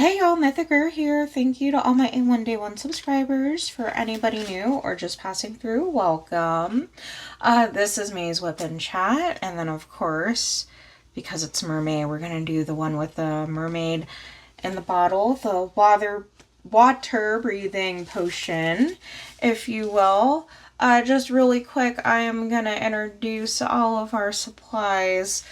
Hey y'all, Mythic Rare here. Thank you to all my A1 Day 1 subscribers. For anybody new or just passing through, welcome. This is May's Whip and Chat, and then of course, because it's mermaid, we're going to do the one with the mermaid in the bottle, the water breathing potion, if you will. Just really quick, I am going to introduce all of our supplies.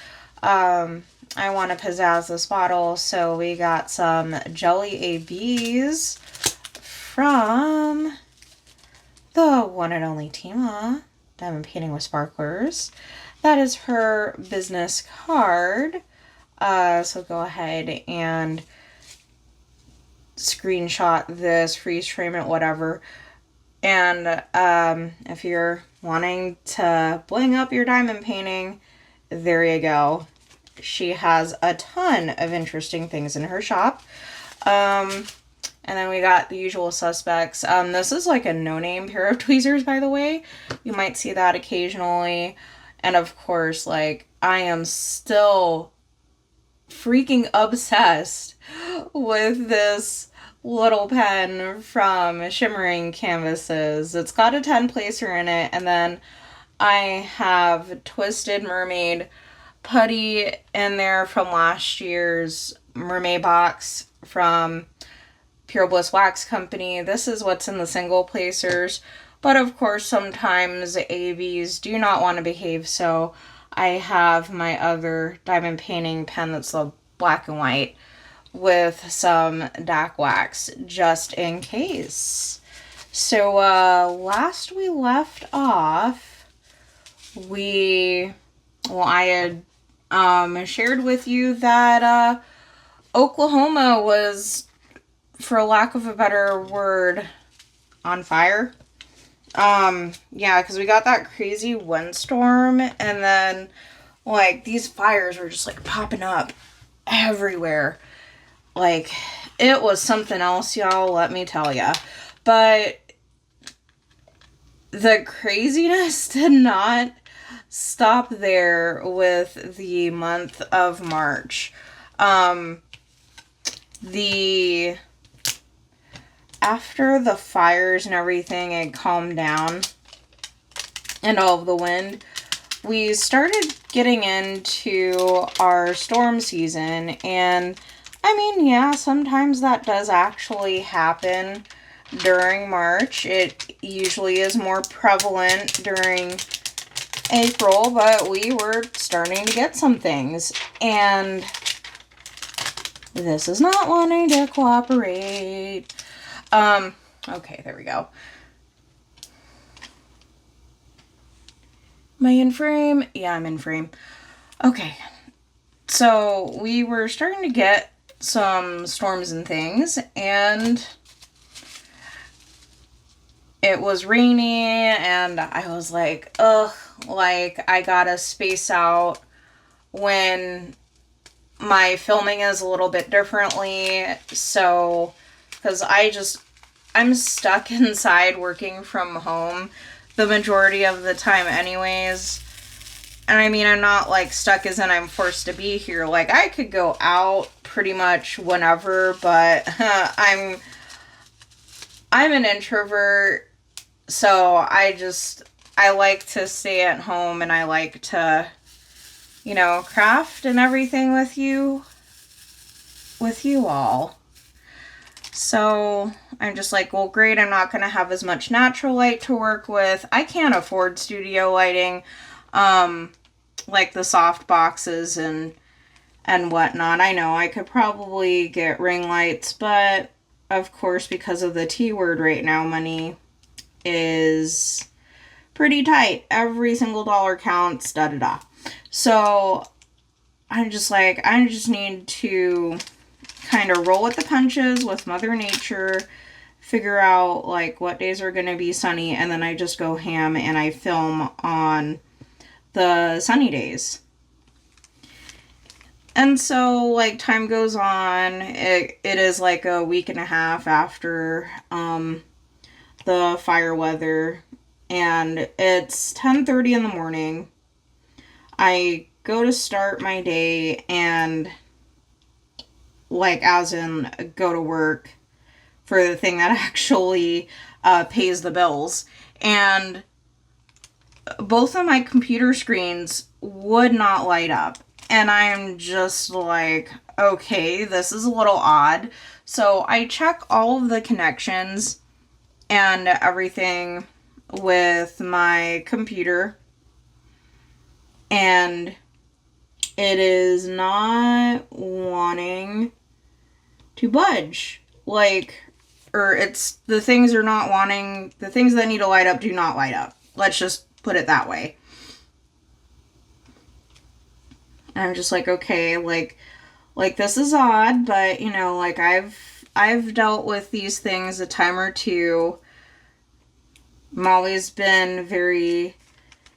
I want to pizzazz this bottle, so we got some jelly ABs from the one and only Tima, Diamond Painting with Sparklers. That is her business card. So go ahead and screenshot this, freeze frame it, whatever. And if you're wanting to bling up your diamond painting, there you go. She has a ton of interesting things in her shop. And then we got the usual suspects. This is like a no-name pair of tweezers, by the way. You might see that occasionally. And of course, like, I am still freaking obsessed with this little pen from Shimmering Canvases. It's got a 10 placer in it. And then I have Twisted Mermaid Putty in there from last year's mermaid box from Pure Bliss Wax Company. This is what's in the single placers, but of course sometimes AVs do not want to behave, so I have my other diamond painting pen that's the black and white with some DAC wax just in case. So last we left off, I had shared with you that Oklahoma was, for lack of a better word, on fire. Yeah, because we got that crazy windstorm, and then, like, these fires were just, like, popping up everywhere. Like, it was something else, y'all, let me tell ya. But the craziness did not stop there with the month of March. After the fires and everything had calmed down and all of the wind, we started getting into our storm season. And I mean, yeah, sometimes that does actually happen during March. It usually is more prevalent during April, but we were starting to get some things, and this is not wanting to cooperate. Okay, there we go. Am I in frame? Yeah, I'm in frame. Okay, so we were starting to get some storms and things, and it was rainy, and I was like, ugh, like, I gotta space out when my filming is a little bit differently, so, because I'm stuck inside working from home the majority of the time anyways, and I mean, I'm not, like, stuck as in I'm forced to be here. Like, I could go out pretty much whenever, but I'm an introvert, so I like to stay at home, and I like to, you know, craft and everything with you all. So I'm just like, well, great, I'm not going to have as much natural light to work with. I can't afford studio lighting, like the soft boxes and whatnot. I know I could probably get ring lights, but of course, because of the T word right now, money is pretty tight. Every single dollar counts, da-da-da. So I'm just like, I just need to kind of roll with the punches with Mother Nature, figure out, like, what days are going to be sunny, and then I just go ham and I film on the sunny days. And so, like, time goes on. It is like a week and a half after the fire weather, and it's 10:30 in the morning. I go to start my day, and like as in go to work for the thing that actually pays the bills. And both of my computer screens would not light up. And I'm just like, okay, this is a little odd. So I check all of the connections and everything with my computer, and it is not wanting to budge. Like, or it's, the things are not wanting, the things that need to light up do not light up. Let's just put it that way. And I'm just like, okay, like this is odd, but you know, like I've dealt with these things a time or two. I'm always been very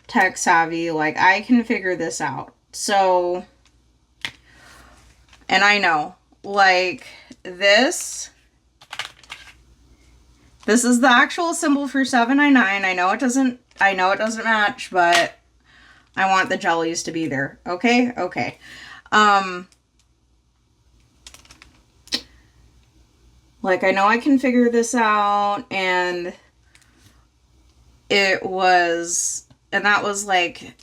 tech savvy. Like, I can figure this out. So, and I know, like, this is the actual symbol for $7.99. I know it doesn't match, but I want the jellies to be there. Okay? Okay. Like, I know I can figure this out, and that was like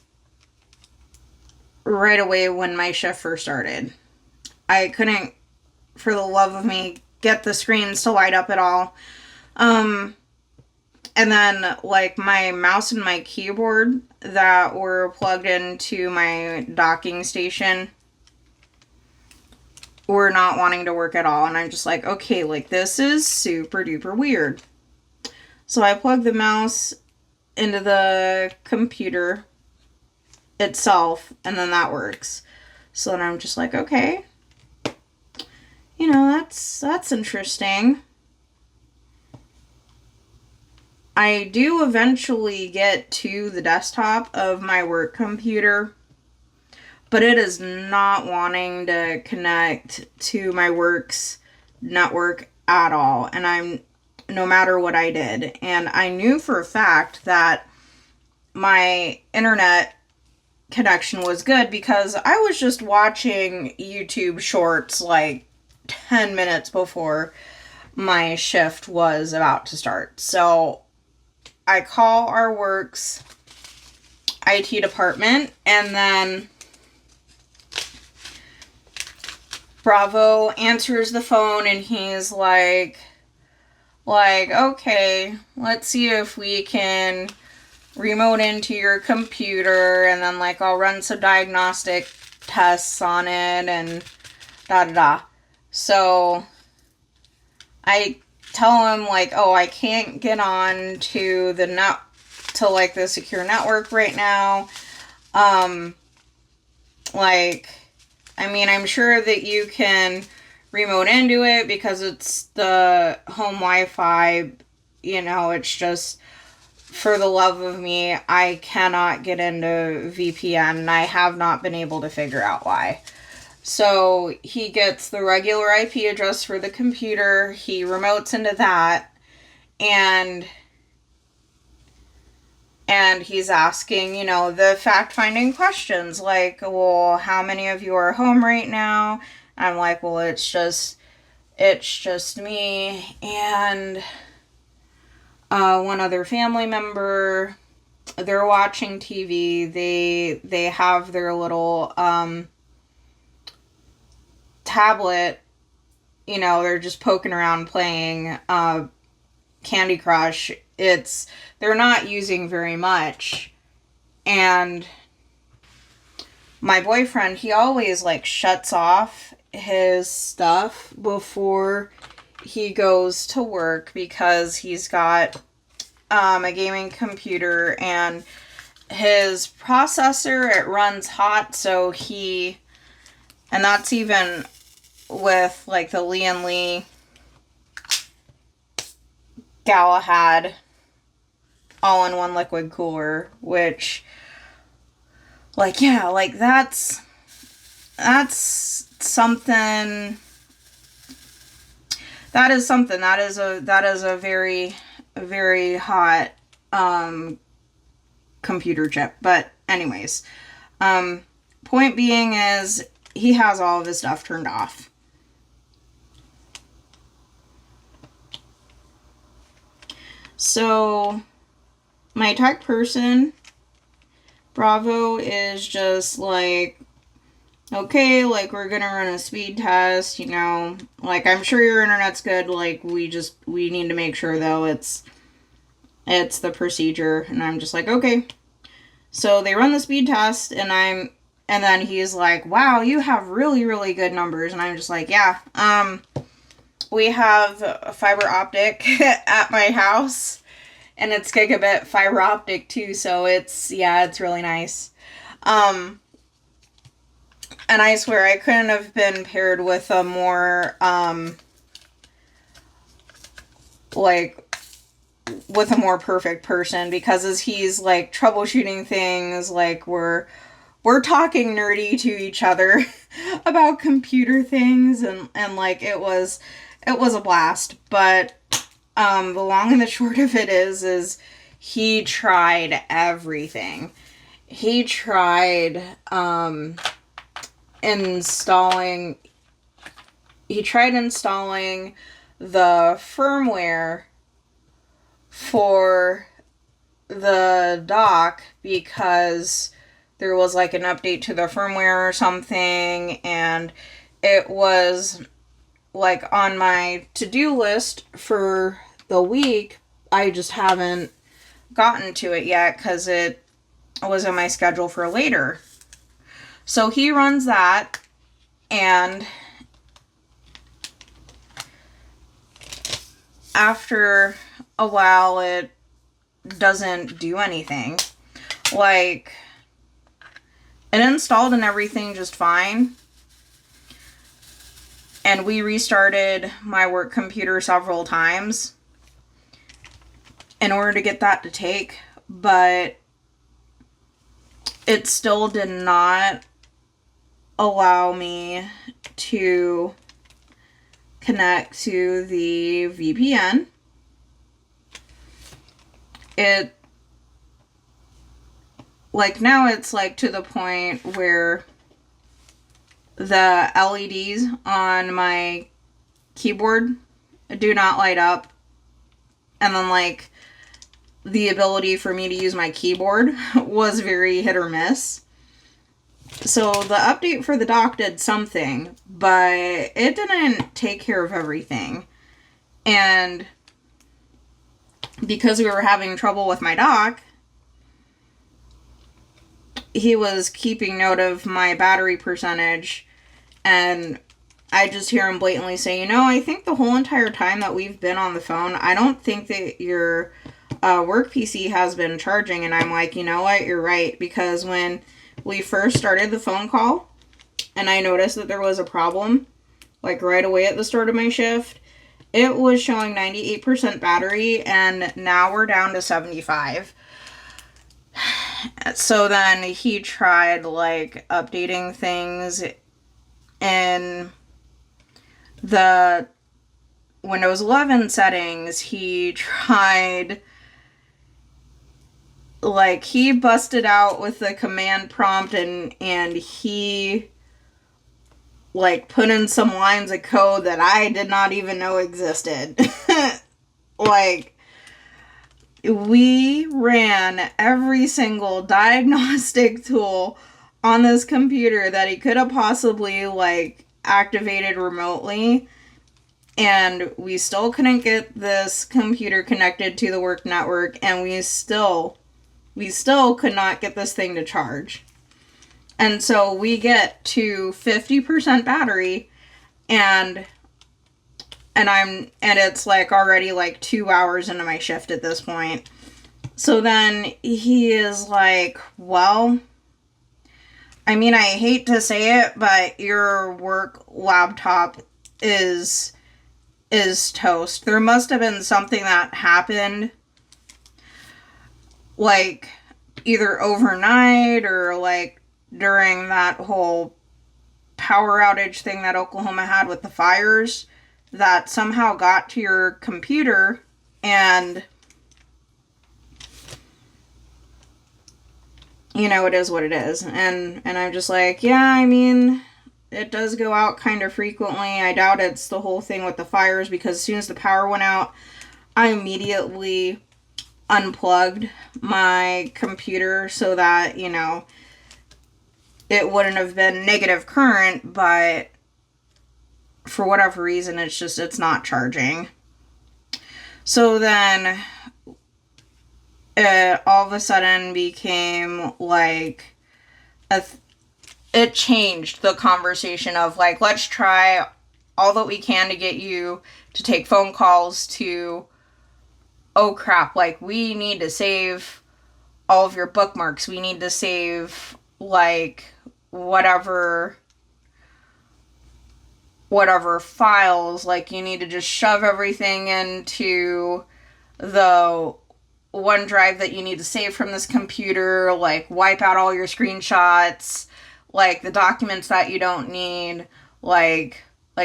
right away when my shift first started. I couldn't, for the love of me, get the screens to light up at all. And then, like, my mouse and my keyboard that were plugged into my docking station were not wanting to work at all. And I'm just like, okay, like, this is super duper weird. So I plugged the mouse into the computer itself, and then that works. So then I'm just like, okay, you know, that's interesting. I do eventually get to the desktop of my work computer, but it is not wanting to connect to my work's network at all. And no matter what I did. And I knew for a fact that my internet connection was good because I was just watching YouTube shorts like 10 minutes before my shift was about to start. So I call our work's IT department, and then Bravo answers the phone, and he's like, okay, let's see if we can remote into your computer, and then, like, I'll run some diagnostic tests on it, and da-da-da. So I tell him, like, oh, I can't get on to the secure network right now. Like, I mean, I'm sure that you can remote into it because it's the home Wi-Fi, you know, it's just, for the love of me, I cannot get into VPN, and I have not been able to figure out why. So he gets the regular IP address for the computer, he remotes into that, and he's asking, you know, the fact-finding questions, like, well, how many of you are home right now? And I'm like, well, it's just me and one other family member. They're watching TV. They have their little tablet. You know, they're just poking around playing Candy Crush. They're not using very much. And my boyfriend, he always, like, shuts off his stuff before he goes to work because he's got a gaming computer, and his processor, it runs hot, so and that's even with, like, the Lee Galahad all-in-one liquid cooler, which, like, yeah, like, that's something. That is something. That is a very, very hot computer chip. But anyways, point being is he has all of his stuff turned off. So my tech person, Bravo, is just like, okay, like, we're gonna run a speed test, you know, like, I'm sure your internet's good, like, we need to make sure, though, it's the procedure. And I'm just like, okay. So they run the speed test, and then he's like, wow, you have really, really good numbers. And I'm just like, yeah, we have a fiber optic at my house, and it's gigabit fiber optic too, so it's really nice. And I swear I couldn't have been paired with a more, with a more perfect person, because as he's, like, troubleshooting things, like, we're talking nerdy to each other about computer things, and like, it was a blast. But the long and the short of it is he tried everything. He tried installing the firmware for the dock, because there was, like, an update to the firmware or something, and it was, like, on my to-do list for the week. I just haven't gotten to it yet because it was in my schedule for later. So he runs that, and after a while, it doesn't do anything. Like, it installed and everything just fine. And we restarted my work computer several times in order to get that to take, but it still did not allow me to connect to the VPN. It, like, now it's, like, to the point where the LEDs on my keyboard do not light up, and then, like, the ability for me to use my keyboard was very hit or miss. So the update for the dock did something, but it didn't take care of everything. And because we were having trouble with my dock, he was keeping note of my battery percentage, and I just hear him blatantly say, you know, I think the whole entire time that we've been on the phone, I don't think that your work PC has been charging. And I'm like, you know what, you're right, because when we first started the phone call and I noticed that there was a problem, like, right away at the start of my shift, it was showing 98% battery, and now we're down to 75. So then he tried, like, updating things in the Windows 11 settings. He tried, like, he busted out with the command prompt, and he, like, put in some lines of code that I did not even know existed. Like, we ran every single diagnostic tool on this computer that he could have possibly, like, activated remotely, and we still couldn't get this computer connected to the work network, and we still could not get this thing to charge. And so we get to 50% battery, and it's, like, already, like, 2 hours into my shift at this point. So then he is like, well, I mean, I hate to say it, but your work laptop is toast. There must have been something that happened, like, either overnight or, like, during that whole power outage thing that Oklahoma had with the fires, that somehow got to your computer, and, you know, it is what it is. And I'm just like, yeah, I mean, it does go out kind of frequently. I doubt it's the whole thing with the fires, because as soon as the power went out, I immediately unplugged my computer so that, you know, it wouldn't have been negative current, but for whatever reason, it's not charging. So then it all of a sudden became like it changed the conversation of like, let's try all that we can to get you to take phone calls, to, oh crap, like we need to save all of your bookmarks. We need to save like whatever files, like you need to just shove everything into the OneDrive that you need to save from this computer, like wipe out all your screenshots, like the documents that you don't need, like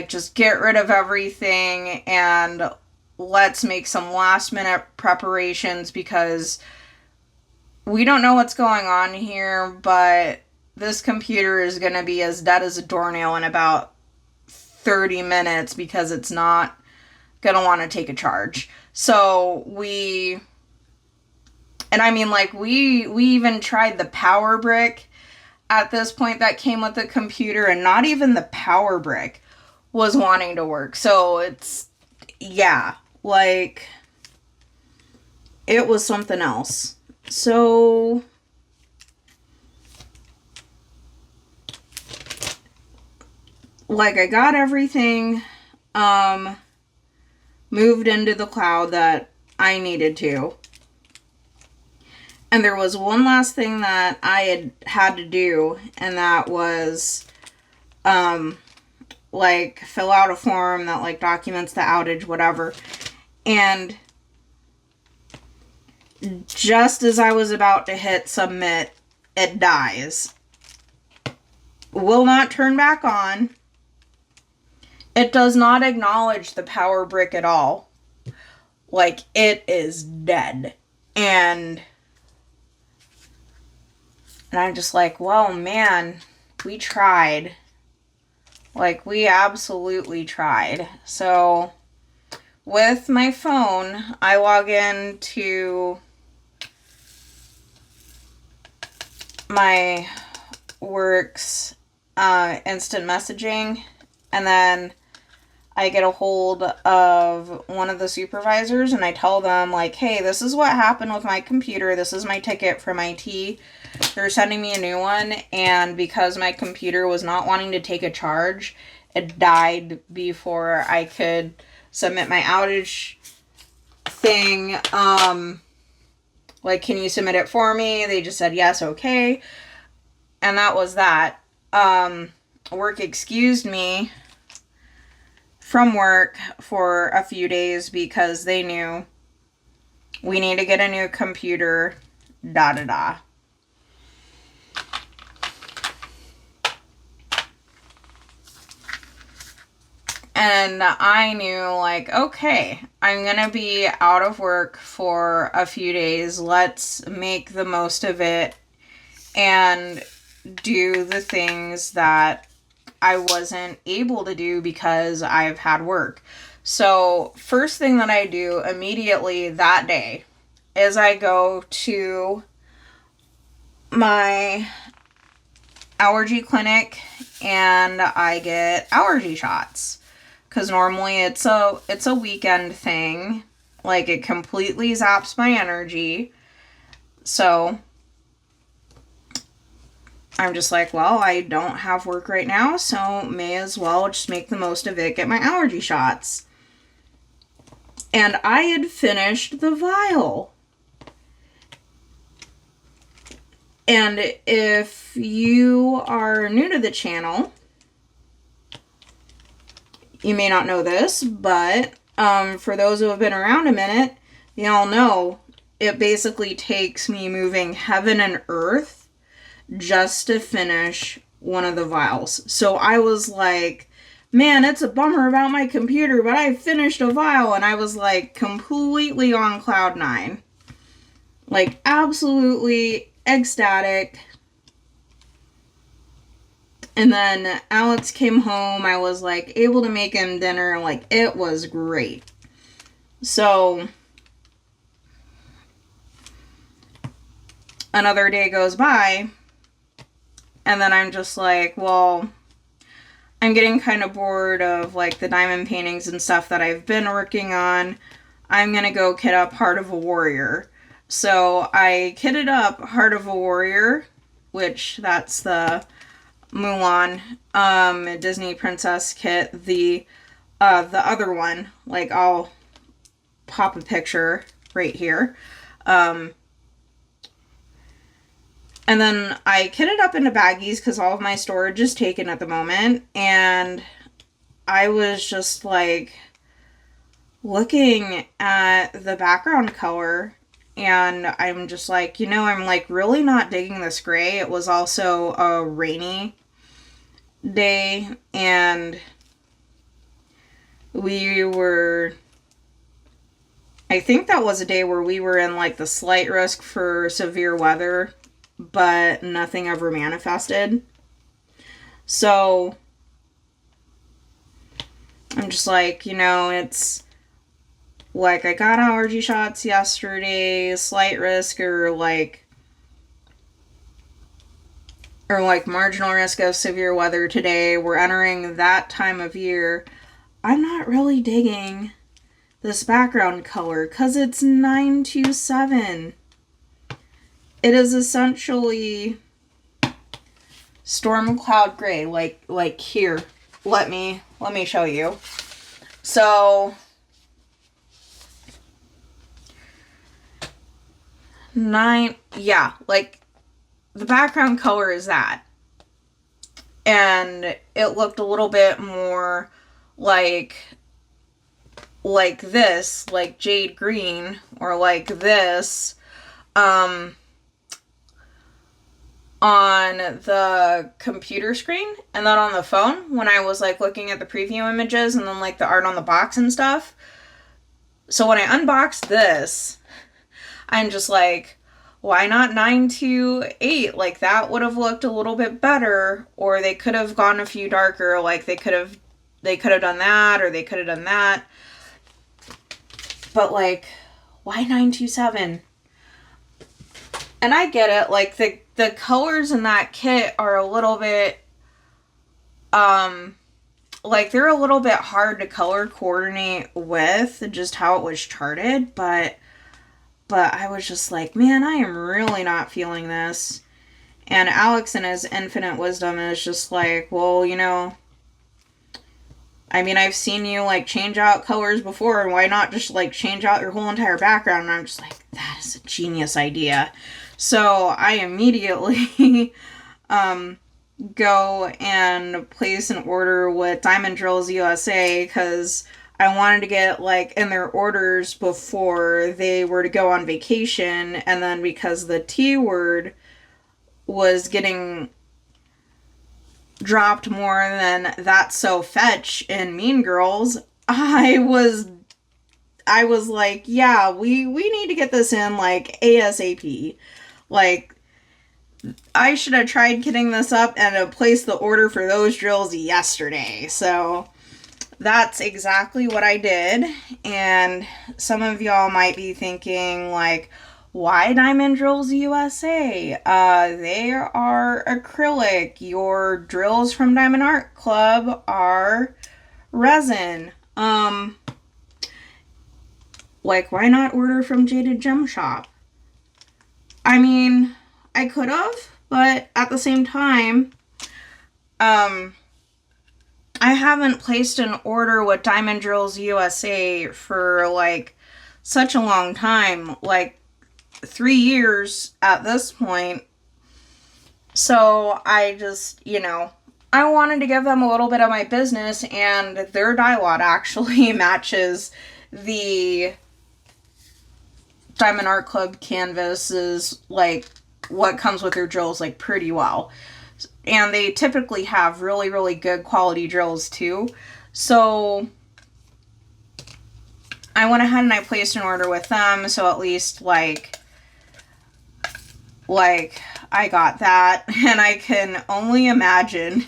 just get rid of everything and let's make some last minute preparations because we don't know what's going on here, but this computer is going to be as dead as a doornail in about 30 minutes because it's not going to want to take a charge. So we even tried the power brick at this point that came with the computer, and not even the power brick was wanting to work. So it's, yeah, like, it was something else. So like, I got everything moved into the cloud that I needed to. And there was one last thing that I had to do, and that was like fill out a form that like documents the outage, whatever. And just as I was about to hit submit, it dies. Will not turn back on. It does not acknowledge the power brick at all. Like, it is dead. And I'm just like, well, man, we tried. Like, we absolutely tried. So, with my phone, I log into my work's instant messaging, and then I get a hold of one of the supervisors, and I tell them, like, hey, this is what happened with my computer. This is my ticket from IT. They're sending me a new one, and because my computer was not wanting to take a charge, it died before I could submit my outage thing. Like, can you submit it for me? They just said, yes, okay. And that was that. Work excused me from work for a few days because they knew we need to get a new computer, da-da-da. And I knew, like, okay, I'm going to be out of work for a few days. Let's make the most of it and do the things that I wasn't able to do because I've had work. So, first thing that I do immediately that day is I go to my allergy clinic and I get allergy shots. Because normally it's a weekend thing. Like, it completely zaps my energy. So I'm just like, well, I don't have work right now, so may as well just make the most of it, get my allergy shots. And I had finished the vial. And if you are new to the channel, you may not know this, but for those who have been around a minute, y'all know it basically takes me moving heaven and earth just to finish one of the vials. So I was like, man, it's a bummer about my computer, but I finished a vial, and I was like completely on cloud nine. Like, absolutely ecstatic. And then Alex came home. I was, like, able to make him dinner. Like, it was great. So another day goes by, and then I'm just like, well, I'm getting kind of bored of like the diamond paintings and stuff that I've been working on. I'm gonna go kit up Heart of a Warrior. So I kitted up Heart of a Warrior, which that's the Mulan Disney princess kit. The other one, like I'll pop a picture right here. And then I kitted up into baggies because all of my storage is taken at the moment. And I was just like looking at the background color, and I'm just like, I'm like really not digging this gray. It was also a rainy day, and I think that was a day where we were in like the slight risk for severe weather, but nothing ever manifested. So I'm just like, it's like I got allergy shots yesterday, slight risk or marginal risk of severe weather today. We're entering that time of year. I'm not really digging this background color because it's 927. It is essentially storm cloud gray, like here. Let me show you. So like the background color is that. And it looked a little bit more like this, like jade green, or like this, on the computer screen, and then on the phone when I was like looking at the preview images and then like the art on the box and stuff. So when I unboxed this, I'm just like, why not 928? Like that would have looked a little bit better, or they could have gone a few darker. Like they could have done that, or they could have done that. But like, why 927? And I get it. Like the colors in that kit are a little bit, like they're a little bit hard to color coordinate with just how it was charted, but I was just like, man, I am really not feeling this. And Alex in his infinite wisdom is just like, well, I mean, I've seen you like change out colors before, and why not just like change out your whole entire background? And I'm just like, that is a genius idea. So I immediately go and place an order with Diamond Drills USA, because I wanted to get like in their orders before they were to go on vacation. And then because the T word was getting dropped more than That's So Fetch in Mean Girls, I was like, yeah, we need to get this in like ASAP. Like, I should have tried getting this up and placed the order for those drills yesterday. So that's exactly what I did. And some of y'all might be thinking like, why Diamond Drills USA? They are acrylic. Your drills from Diamond Art Club are resin. Like, why not order from Jaded Gem Shop? I mean, I could have, but at the same time, I haven't placed an order with Diamond Drills USA for like such a long time, like 3 years at this point. So I just, I wanted to give them a little bit of my business, and their dye lot actually matches the Diamond Art Club canvases, like what comes with their drills, like pretty well. And they typically have really, really good quality drills too. So I went ahead and I placed an order with them. So at least like I got that. And I can only imagine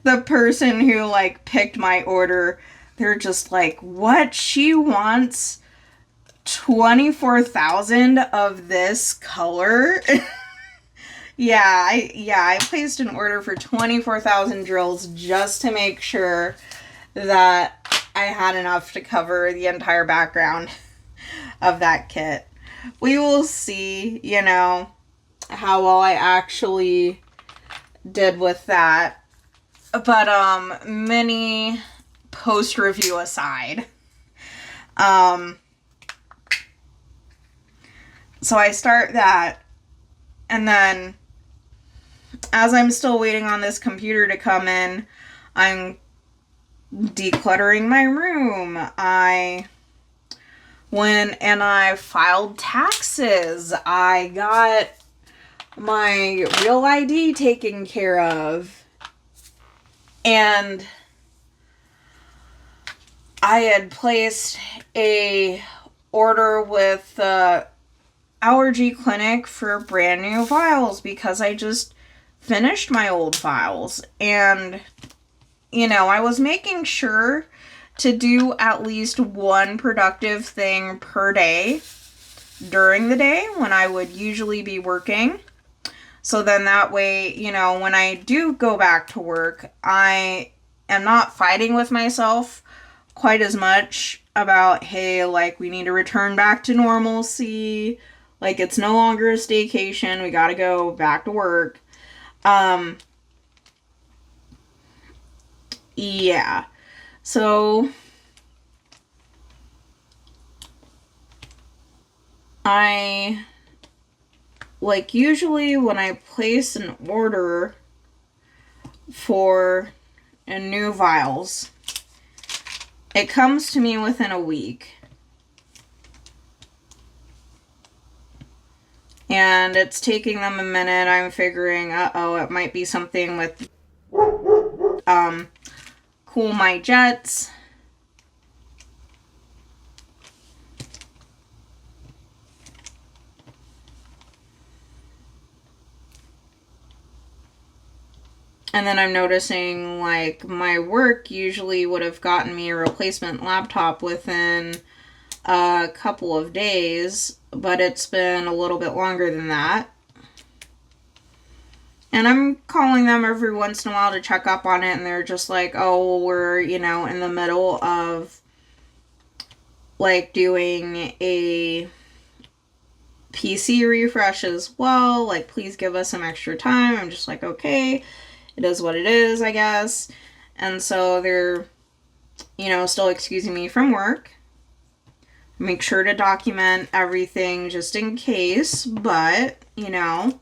the person who like picked my order. They're just like, what? She wants 24,000 of this color. I placed an order for 24,000 drills just to make sure that I had enough to cover the entire background of that kit. We will see, you know, how well I actually did with that. But mini post review aside, so I start that, and then as I'm still waiting on this computer to come in, I'm decluttering my room. I went and I filed taxes. I got my real ID taken care of. And I had placed a order with the allergy clinic for brand new vials because I just finished my old vials. And, you know, I was making sure to do at least one productive thing per day during the day when I would usually be working. So then that way, you know, when I do go back to work, I am not fighting with myself quite as much about, hey, like, we need to return back to normalcy. Like, it's no longer a staycation. We got to go back to work. Yeah. So like, usually when I place an order for new vials, it comes to me within a week. And it's taking them a minute. I'm figuring, it might be something with Cool My Jets. And then I'm noticing, like, my work usually would have gotten me a replacement laptop within a couple of days, but it's been a little bit longer than that. And I'm calling them every once in a while to check up on it, and they're just like, oh, we're, you know, in the middle of, like, doing a PC refresh as well. Like, please give us some extra time. I'm just like, okay. It is what it is, I guess. And so they're, you know, still excusing me from work. Make sure to document everything just in case. But, you know,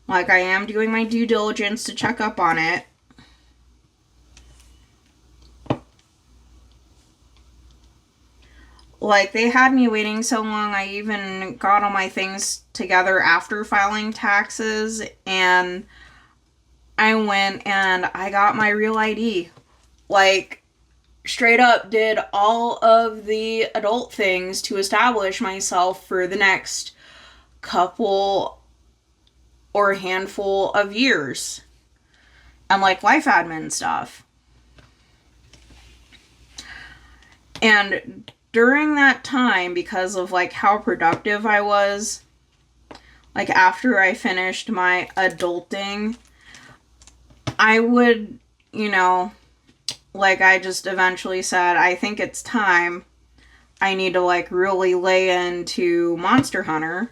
like, I am doing my due diligence to check up on it. Like, they had me waiting so long, I even got all my things together after filing taxes, and I went and I got my real ID. Like, straight up did all of the adult things to establish myself for the next couple or handful of years. And, like, life admin stuff. And during that time, because of, like, how productive I was, like, after I finished my adulting, I would, you know, like, I just eventually said, I think it's time. I need to, like, really lay into Monster Hunter,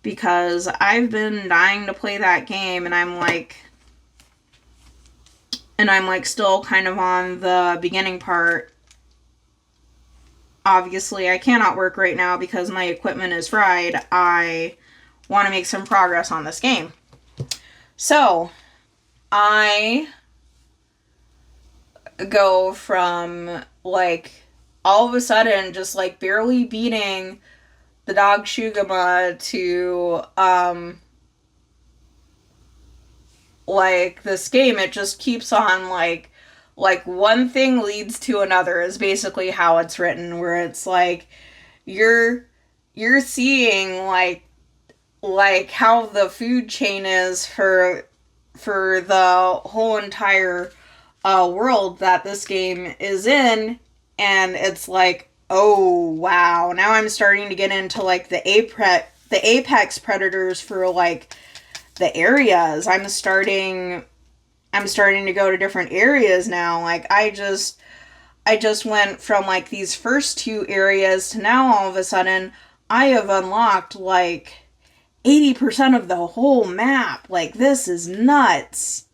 because I've been dying to play that game, and I'm like, still kind of on the beginning part. Obviously, I cannot work right now because my equipment is fried. I want to make some progress on this game. So I go from, like, all of a sudden just, like, barely beating the dog Shugama to, like, this game, it just keeps on, like, one thing leads to another is basically how it's written, where it's, like, you're seeing, like, how the food chain is for the whole entire world that this game is in, and it's like, oh wow, now I'm starting to get into like the apex predators for like the areas. I'm starting to go to different areas now. Like I just went from like these first two areas to now all of a sudden I have unlocked like 80% of the whole map. Like, this is nuts.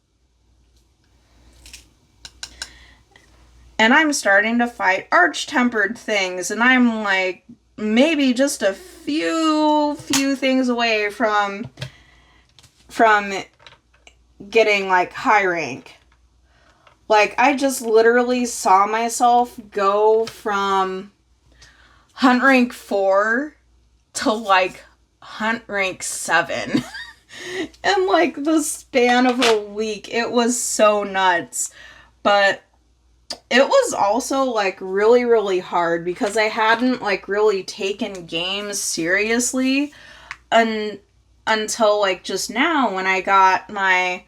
And I'm starting to fight arch-tempered things, and I'm like maybe just a few things away from getting like high rank. Like, I just literally saw myself go from hunt rank 4 to like hunt rank 7 in like the span of a week. It was so nuts. But it was also like really hard because I hadn't like really taken games seriously until like just now when I got my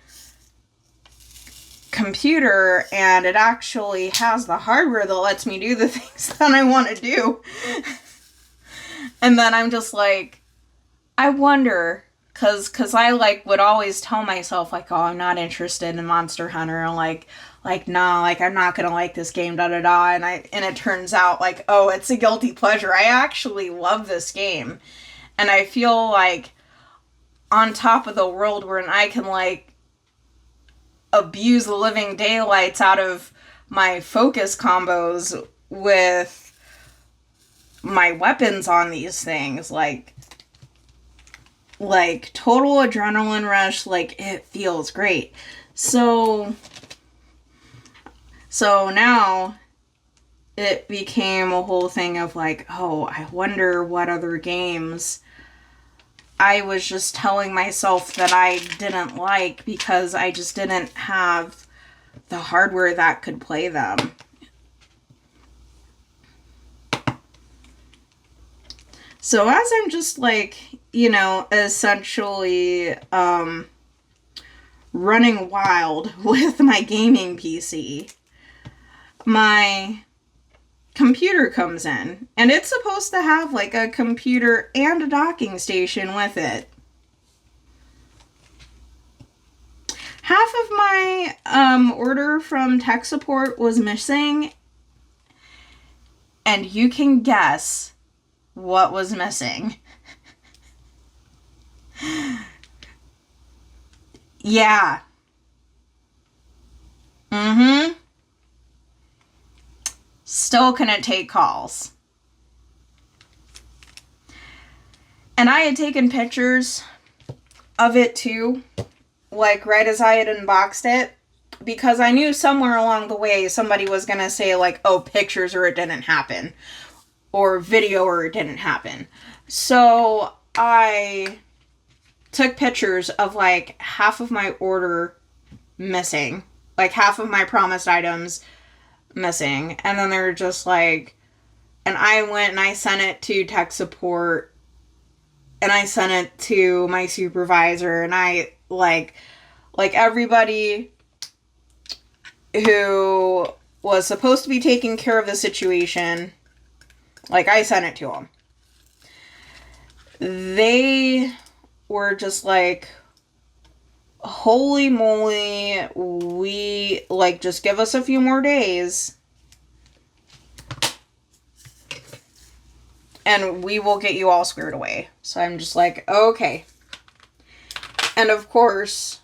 computer and it actually has the hardware that lets me do the things that I want to do. And then I'm just like, I wonder, cause I like would always tell myself like, oh, I'm not interested in Monster Hunter, like nah, like I'm not gonna like this game, da da da, and it turns out like, oh, it's a guilty pleasure. I actually love this game, and I feel like on top of the world where I can like abuse the living daylights out of my focus combos with my weapons on these things, like total adrenaline rush. Like, it feels great. So now it became a whole thing of like, oh, I wonder what other games I was just telling myself that I didn't like because I just didn't have the hardware that could play them. So as I'm just like, essentially running wild with my gaming PC, my computer comes in, and it's supposed to have like a computer and a docking station with it. Half of my order from tech support was missing, and you can guess what was missing. Yeah. Mm-hmm. Still couldn't take calls. And I had taken pictures of it too, like right as I had unboxed it, because I knew somewhere along the way somebody was going to say like, oh, pictures or it didn't happen, or video or it didn't happen. So I took pictures of like half of my order missing, like half of my promised items missing, and then they're just like, and I went and I sent it to tech support, and I sent it to my supervisor, and I like everybody who was supposed to be taking care of the situation, like I sent it to them. They were just like, holy moly, we, like, just give us a few more days and we will get you all squared away. So I'm just like, okay. And of course,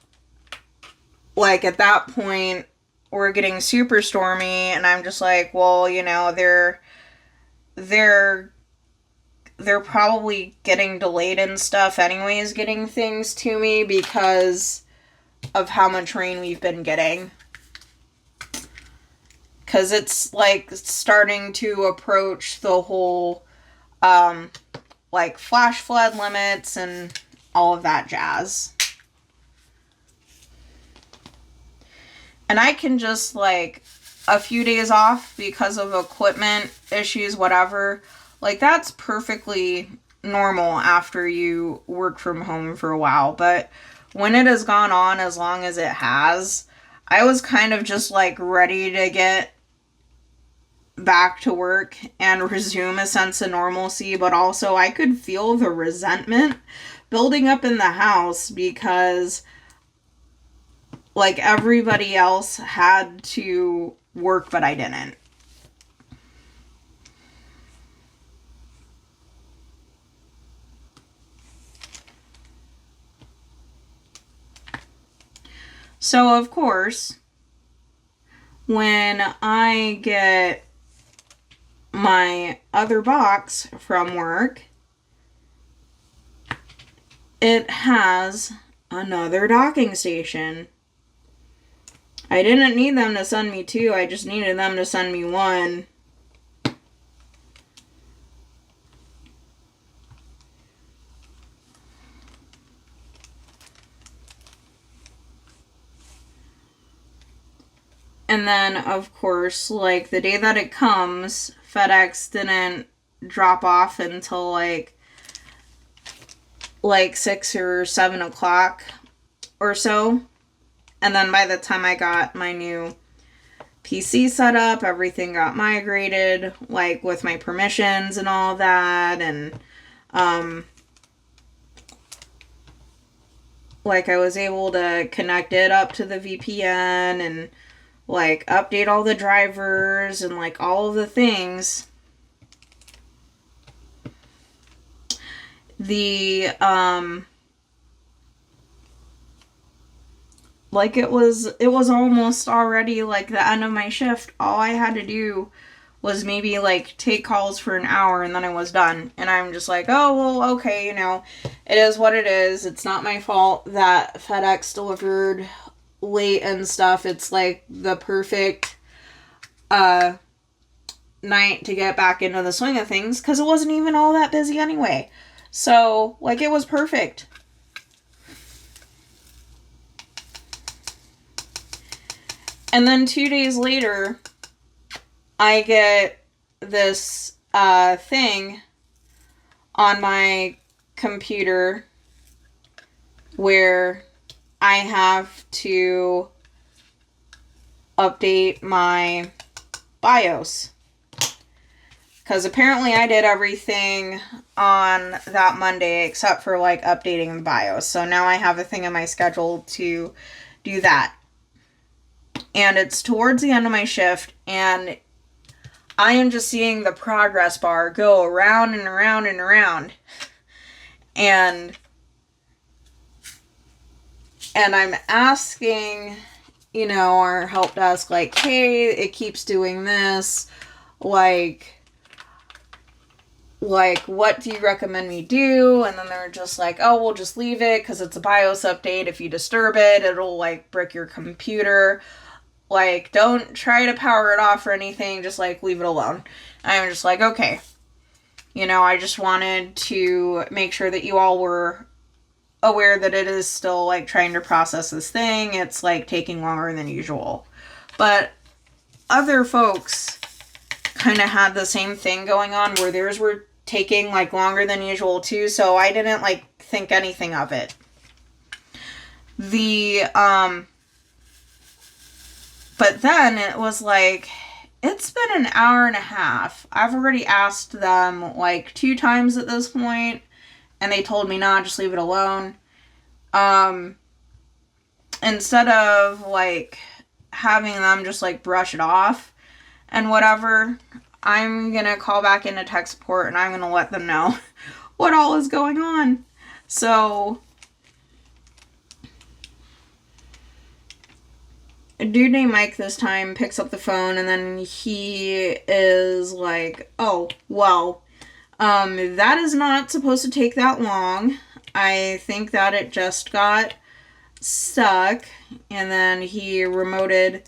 like, at that point, we're getting super stormy, and I'm just like, well, they're probably getting delayed and stuff anyways, getting things to me because of how much rain we've been getting. Because it's, like, starting to approach the whole, like, flash flood limits and all of that jazz. And I can just, like, a few days off because of equipment issues, whatever. Like, that's perfectly normal after you work from home for a while. But when it has gone on as long as it has, I was kind of just, like, ready to get back to work and resume a sense of normalcy, but also I could feel the resentment building up in the house because, like, everybody else had to work, but I didn't. So, of course, when I get my other box from work, it has another docking station. I didn't need them to send me 2, I just needed them to send me 1. And then, of course, like, the day that it comes, FedEx didn't drop off until, like 6 or 7 o'clock or so. And then by the time I got my new PC set up, everything got migrated, like, with my permissions and all that. And, like, I was able to connect it up to the VPN and, like, update all the drivers and, like, all of the things. The, like, it was almost already, like, the end of my shift. All I had to do was maybe, like, take calls for an hour and then I was done. And I'm just like, oh, well, okay, you know, it is what it is. It's not my fault that FedEx delivered late and stuff. It's, like, the perfect night to get back into the swing of things because it wasn't even all that busy anyway. So, like, it was perfect. And then 2 days later, I get this thing on my computer where I have to update my BIOS. Because apparently I did everything on that Monday except for, like, updating the BIOS. So now I have a thing in my schedule to do that. And it's towards the end of my shift, and I am just seeing the progress bar go around and around and around. And I'm asking, you know, our help desk, like, hey, it keeps doing this. Like, what do you recommend me do? And then they're just like, oh, we'll just leave it because it's a BIOS update. If you disturb it, it'll, like, brick your computer. Like, don't try to power it off or anything. Just, like, leave it alone. I'm just like, okay. You know, I just wanted to make sure that you all were aware that it is still, like, trying to process this thing. It's, like, taking longer than usual. But other folks kind of had the same thing going on where theirs were taking, like, longer than usual, too. So I didn't, like, think anything of it. But then it was like, it's been an hour and a half. I've already asked them, like, 2 times at this point, and they told me, nah, just leave it alone. Instead of, like, having them just, like, brush it off and whatever, I'm gonna call back into tech support and I'm gonna let them know what all is going on. So, a dude named Mike this time picks up the phone, and then he is like, oh, well, that is not supposed to take that long. I think that it just got stuck. And then he remoted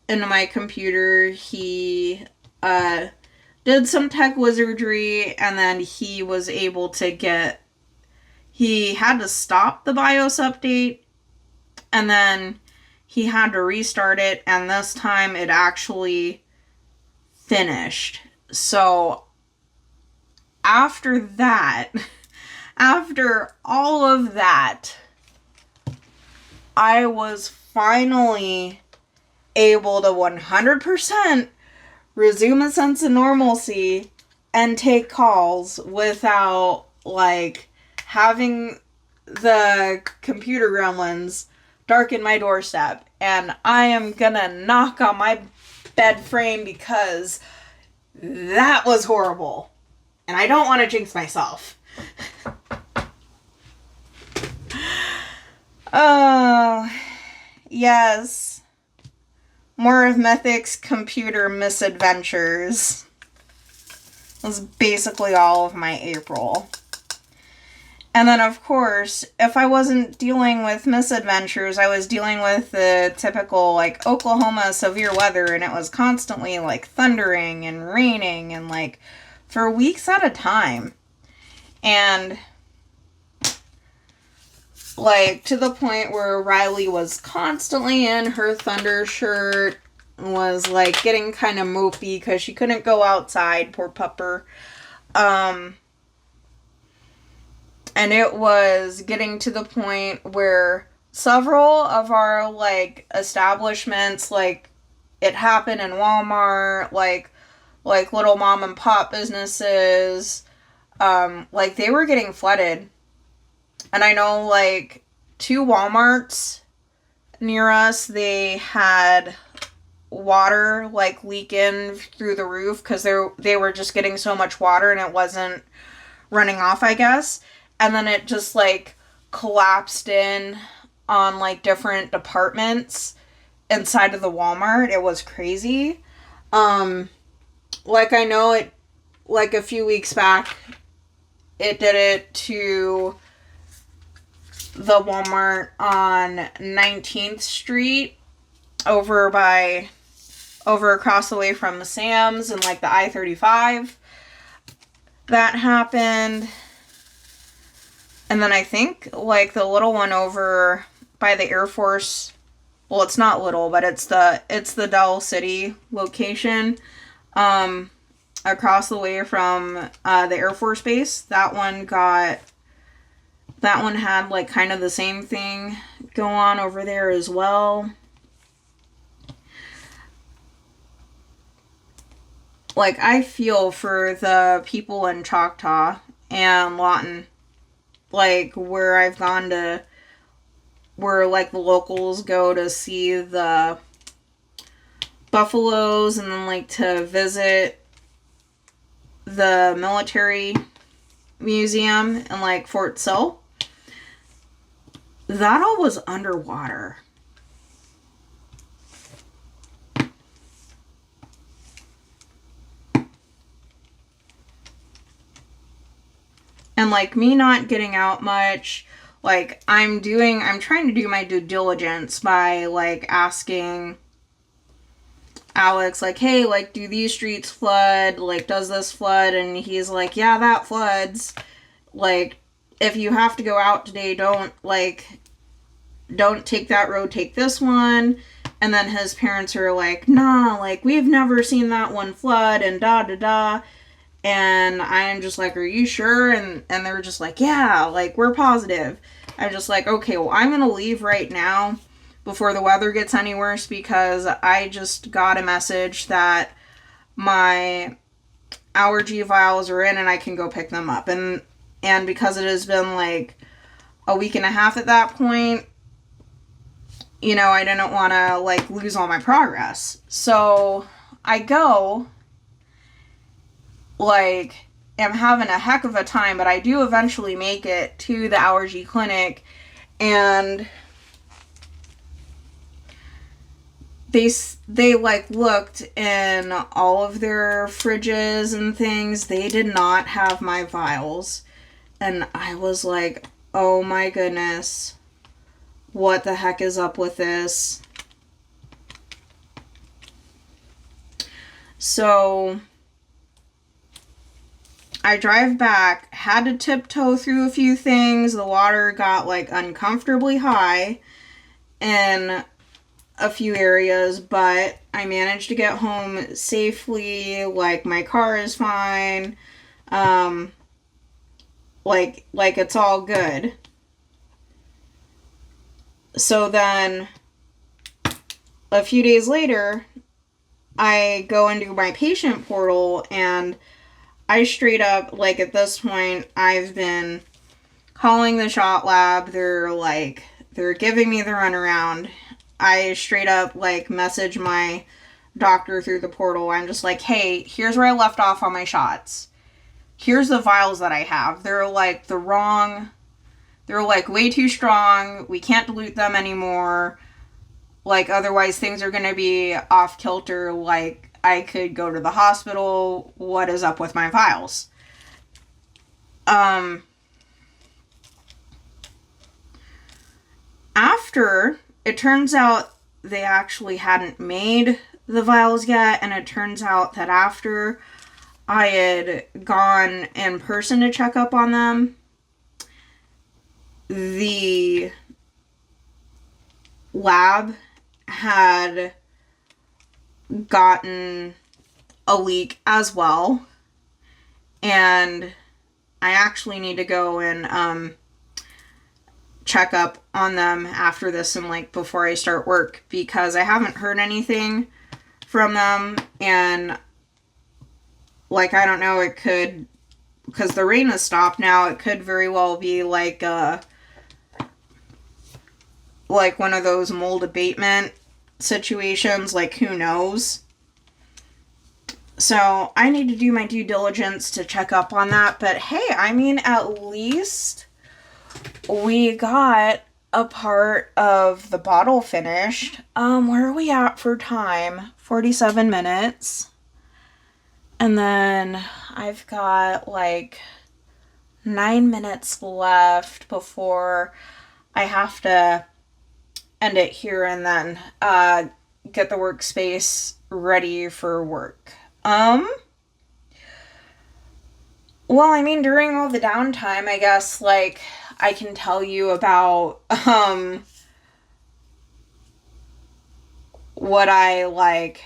into my computer. He did some tech wizardry, and then he was able to he had to stop the BIOS update, and then he had to restart it, and this time it actually finished. So after that, after all of that, I was finally able to 100% resume a sense of normalcy and take calls without, like, having the computer gremlins darken my doorstep. And I am gonna knock on my bed frame because that was horrible. And I don't want to jinx myself. Oh, yes. More of Mythic's computer misadventures. Was basically all of my April. And then, of course, if I wasn't dealing with misadventures, I was dealing with the typical, like, Oklahoma severe weather, and it was constantly, like, thundering and raining, and, like, for weeks at a time. And, like, to the point where Riley was constantly in her thunder shirt, was, like, getting kind of mopey because she couldn't go outside, poor pupper. And it was getting to the point where several of our, like, establishments, like, it happened in Walmart, like little mom and pop businesses, like, they were getting flooded. And I know, like, 2 Walmarts near us, they had water, like, leaking through the roof because they were just getting so much water and it wasn't running off, I guess. And then it just, like, collapsed in on, like, different departments inside of the Walmart. It was crazy. Like, I know it, like, a few weeks back, it did it to the Walmart on 19th Street over across the way from the Sam's and, like, the I-35. That happened. And then I think, like, the little one over by the Air Force, well, it's not little, but it's the Dell City location, across the way from, the Air Force Base. That one had, like, kind of the same thing go on over there as well. Like, I feel for the people in Choctaw and Lawton. Like, where I've gone to, where, like, the locals go to see the buffaloes and then, like, to visit the military museum in, like, Fort Sill. That all was underwater. And, like, me not getting out much, like, I'm trying to do my due diligence by, like, asking Alex, like, hey, like, do these streets flood? Like, does this flood? And he's like, yeah, that floods. Like, if you have to go out today, don't take that road, take this one. And then his parents are like, nah, like, we've never seen that one flood, and da-da-da. And I'm just like, are you sure? And they're just like, yeah, like, we're positive. I'm just like, okay, well, I'm going to leave right now before the weather gets any worse because I just got a message that my allergy vials are in and I can go pick them up. And because it has been, like, a week and a half at that point, you know, I didn't want to, like, lose all my progress. So I go, like, am having a heck of a time, but I do eventually make it to the allergy clinic, and they like looked in all of their fridges and things. They did not have my vials, and I was like, oh my goodness, what the heck is up with this? So I drive back, had to tiptoe through a few things. The water got, like, uncomfortably high in a few areas, but I managed to get home safely. Like, my car is fine. Like it's all good. So then, a few days later, I go into my patient portal, and I straight up, like, at this point, I've been calling the shot lab. They're giving me the runaround. I straight up, like, message my doctor through the portal. I'm just like, hey, here's where I left off on my shots. Here's the vials that I have. They're, like, they're, like, way too strong. We can't dilute them anymore. Like, otherwise things are going to be off kilter. Like, I could go to the hospital. What is up with my vials? After, it turns out they actually hadn't made the vials yet, and it turns out that after I had gone in person to check up on them, the lab had gotten a leak as well, and I actually need to go and check up on them after this and, like, before I start work, because I haven't heard anything from them. And, like, I don't know, it could, because the rain has stopped now, it could very well be like one of those mold abatement situations. Like, who knows? So I need to do my due diligence to check up on that. But hey, I mean, at least we got a part of the bottle finished. Where are we at for time? 47 minutes. And then I've got like 9 minutes left before I have to end it here and then get the workspace ready for work. Well, I mean, during all the downtime, I guess, like, I can tell you about, what I, like,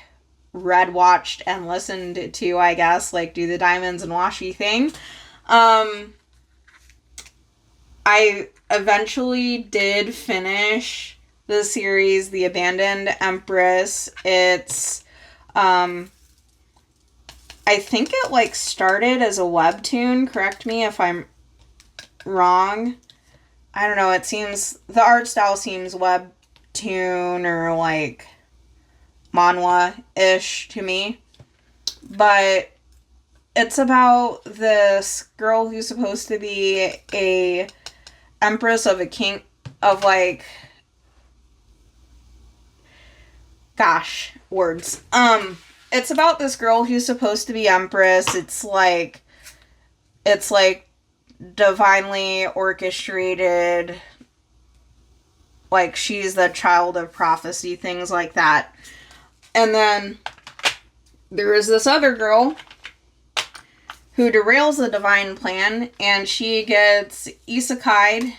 read, watched, and listened to, I guess, like, do the diamonds and washi thing. I eventually did finish the series, The Abandoned Empress. It's, I think it, like, started as a webtoon. Correct me if I'm wrong. I don't know, it seems, the art style seems webtoon or, like, manhwa-ish to me. But it's about this girl who's supposed to be a empress of a king, of, like, gosh, words. It's about this girl who's supposed to be empress. It's like divinely orchestrated. Like, she's the child of prophecy, things like that. And then there is this other girl who derails the divine plan, and she gets isekai'd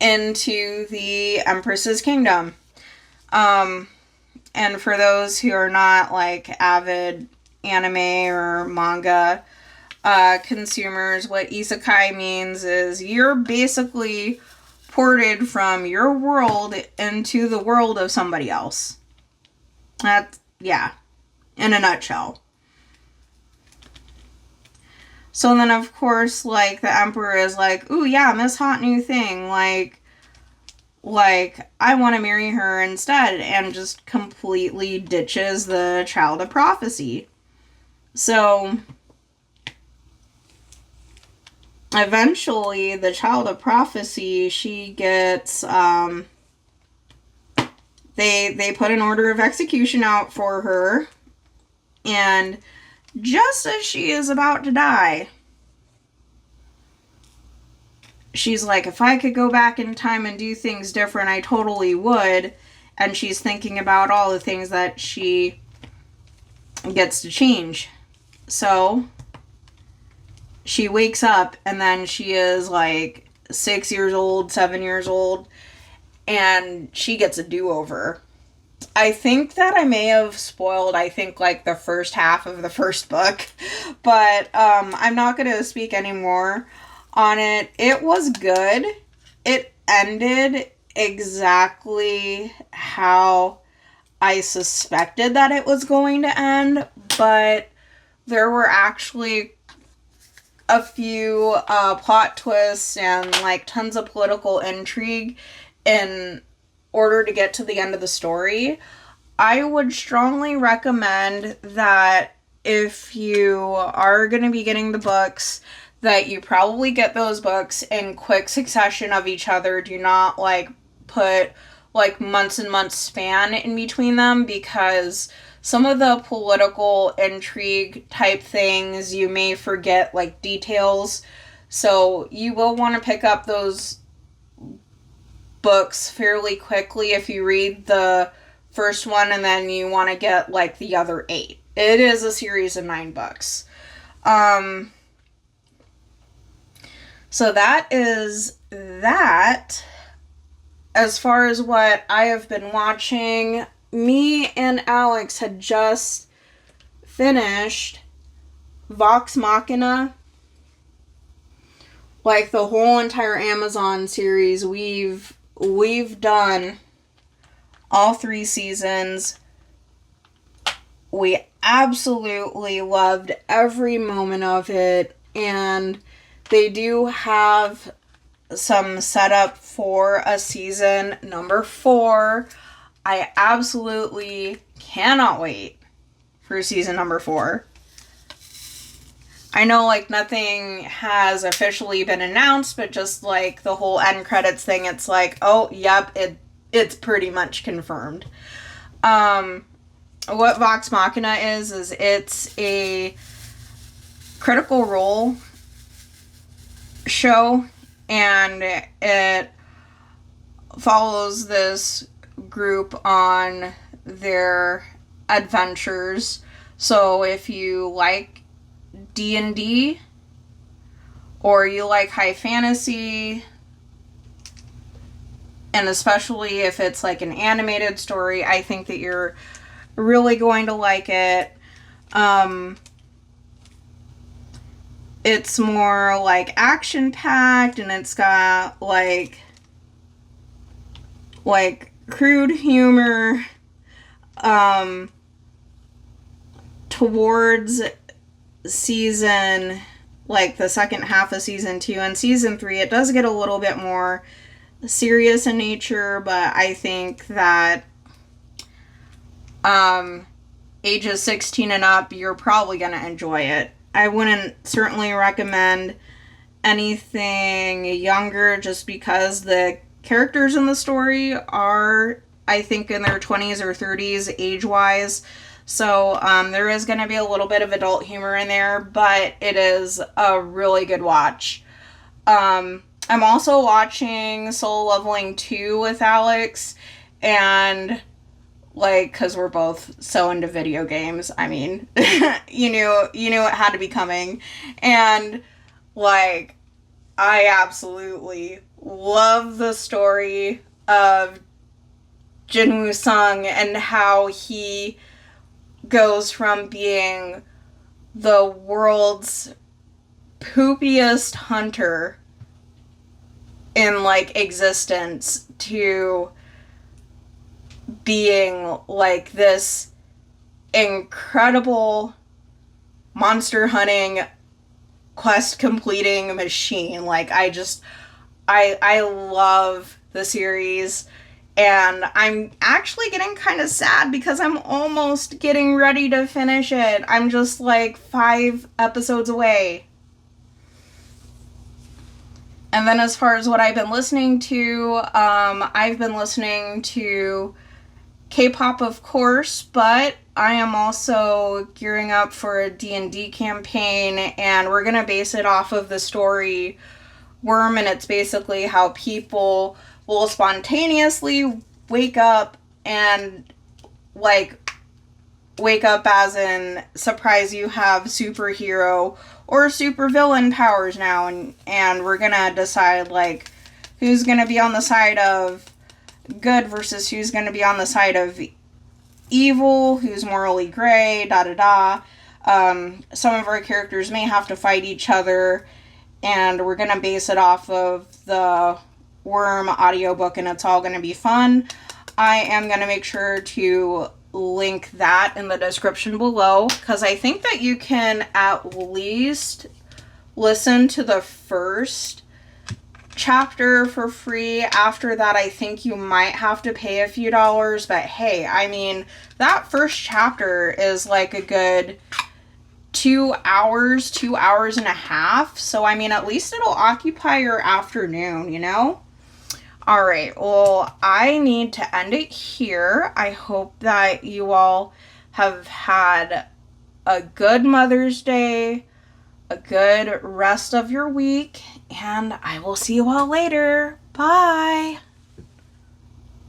into the Empress's kingdom. And for those who are not, like, avid anime or manga consumers, what isekai means is you're basically ported from your world into the world of somebody else. That's, yeah, in a nutshell. So then, of course, like, the emperor is like, ooh, yeah, this hot new thing, like, I want to marry her instead, and just completely ditches the child of prophecy. So, eventually, the child of prophecy, she gets, they put an order of execution out for her, and just as she is about to die, she's like, if I could go back in time and do things different, I totally would. And she's thinking about all the things that she gets to change. So she wakes up, and then she is like 6 years old, 7 years old, and she gets a do-over. I think that I may have spoiled, like, the first half of the first book, but I'm not going to speak anymore on it. It was good. It ended exactly how I suspected that it was going to end, but there were actually a few plot twists and like tons of political intrigue in order to get to the end of the story. I would strongly recommend that if you are going to be getting the books, that you probably get those books in quick succession of each other. Do not like put like months and months span in between them, because some of the political intrigue type things you may forget like details. So you will want to pick up those books fairly quickly if you read the first one and then you want to get like the other 8. It is a series of 9 books. So that is that. As far as what I have been watching, me and Alex had just finished Vox Machina. Like the whole entire Amazon series, we've done all 3 seasons. We absolutely loved every moment of it, and they do have some setup for a season number 4. I absolutely cannot wait for season number 4. I know, like, nothing has officially been announced, but just, like, the whole end credits thing, it's like, oh, yep, it's pretty much confirmed. What Vox Machina is it's a Critical Role show, and it follows this group on their adventures. So if you like D&D, or you like high fantasy, and especially if it's like an animated story, I think that you're really going to like it. It's more like action-packed, and it's got like crude humor towards season, like the second half of season 2 and season 3. It does get a little bit more serious in nature, but I think that ages 16 and up, you're probably going to enjoy it. I wouldn't certainly recommend anything younger, just because the characters in the story are, I think, in their 20s or 30s age-wise. So there is going to be a little bit of adult humor in there, but it is a really good watch. I'm also watching Soul Leveling 2 with Alex, and like, because we're both so into video games, I mean, you knew it had to be coming, and like, I absolutely love the story of Jinwoo Sung and how he goes from being the world's poopiest hunter in like existence to being like this incredible monster hunting, quest completing machine. Like, I love the series, and I'm actually getting kind of sad because I'm almost getting ready to finish it. I'm just like 5 episodes away. And then as far as what I've been listening to, I've been listening to K-pop, of course, but I am also gearing up for a D&D campaign, and we're going to base it off of the story Worm, and it's basically how people will spontaneously wake up and, like, wake up as in, surprise, you have superhero or supervillain powers now, and we're going to decide, like, who's going to be on the side of good versus who's going to be on the side of evil, who's morally gray, da-da-da. Some of our characters may have to fight each other, and we're going to base it off of the Worm audiobook, and it's all going to be fun. I am going to make sure to link that in the description below, because I think that you can at least listen to the first chapter for free. After that, I think you might have to pay a few dollars, but hey, I mean, that first chapter is like a good 2 hours, 2 hours and a half. So, I mean, at least it'll occupy your afternoon, you know? All right, well, I need to end it here. I hope that you all have had a good Mother's Day, a good rest of your week, and I will see you all later. Bye.